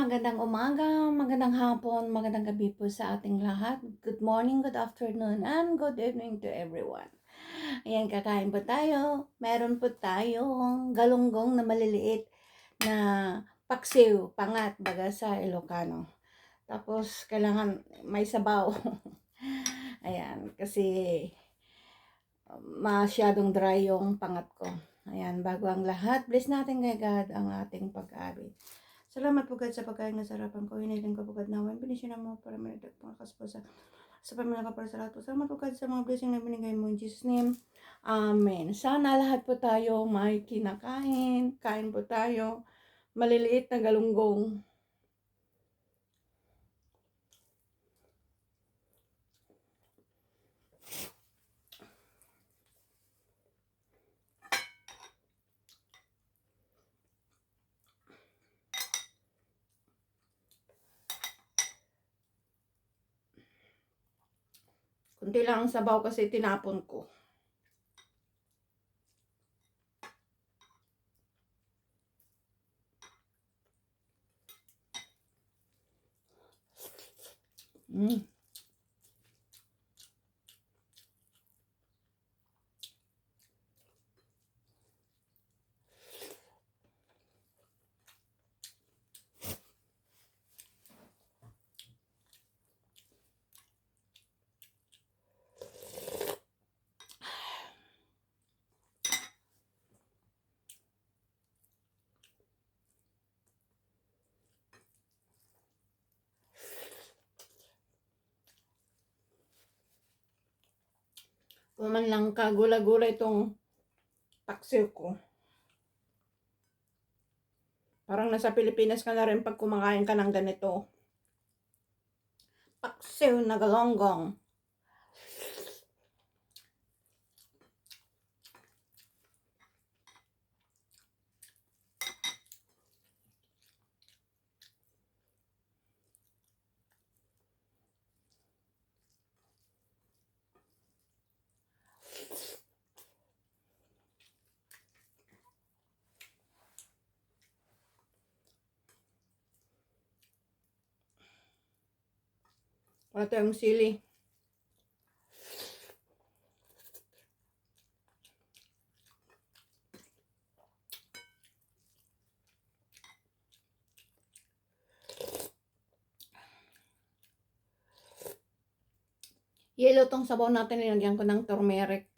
magandang umaga, magandang hapon, magandang gabi po sa ating lahat. Good morning, good afternoon, and good evening to everyone. Ayan, kakain po tayo. Meron po tayong galunggong na maliliit na paksiw, pangat, baga sa Ilocano. Tapos, kailangan may sabaw. Ayan, kasi masyadong dry yung pangat ko. Ayan, bago ang lahat, bless natin kay God ang ating pag-ari. Salamat po God sa pagkain na sarapan ko. Hiniling ko po God naman. Binisyon mo para manidag pangakas po sa pamilya ka para sa lahat po. Salamat po God sa mga blessing na binigay mo. In Jesus' name, Amen. Sana lahat po tayo may kinakain. Kain po tayo. Maliliit na galunggong. Kunti lang ang sabaw kasi tinapon ko. Mm. Kung man lang kagula-gula itong paksiw ko. Parang nasa Pilipinas ka na rin pag kumakain ka ng ganito. Paksiw na galunggong. Wala tayong sili. Yellow tong sabaw natin, nilagyan ko ng turmeric.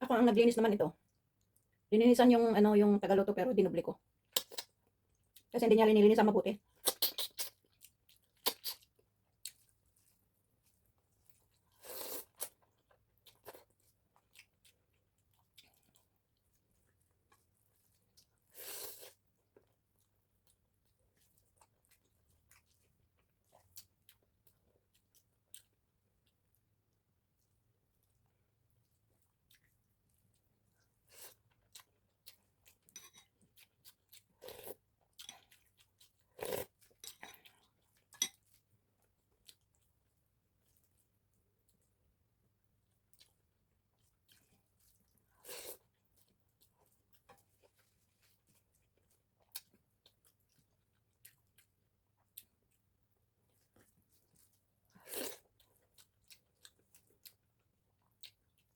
Ako ang naglinis naman ito. Lininisan yung yung tagaluto pero dinubli ko. Kasi hindi niya linilinisan mabuti.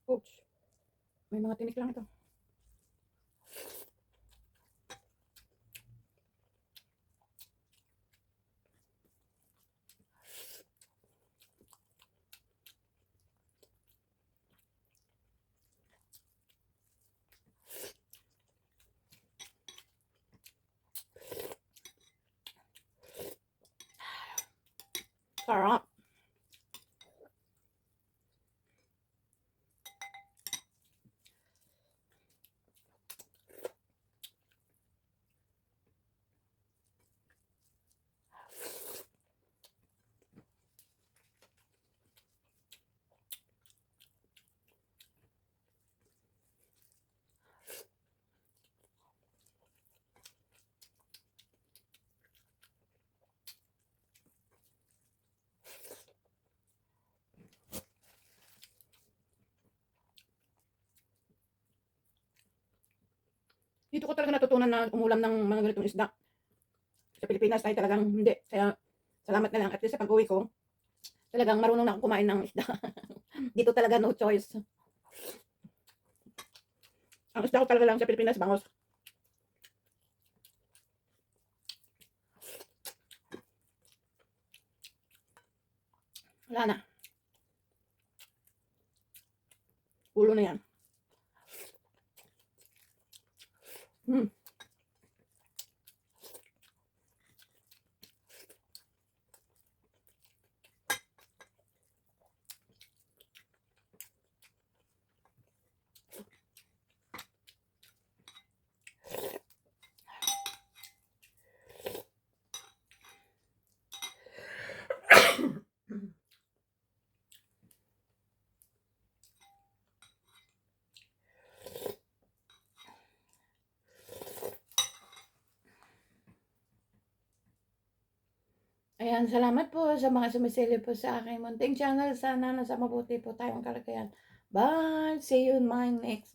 Oops. May mga tinik lang ito. Sarap. Dito ko talaga natutunan na umulam ng mga ganitong isda. Sa Pilipinas tayo talagang hindi. Kaya salamat na lang at least sa pag-uwi ko, talagang marunong na akong kumain ng isda. Dito talaga no choice. Ang isda ko talaga lang sa Pilipinas, bangos. Wala na. Ulo na yan. Hmm. Ayan, salamat po sa mga sumisilip po sa aking munting channel. Sana nasa mabuti po tayong kalagayan. Bye! See you in my next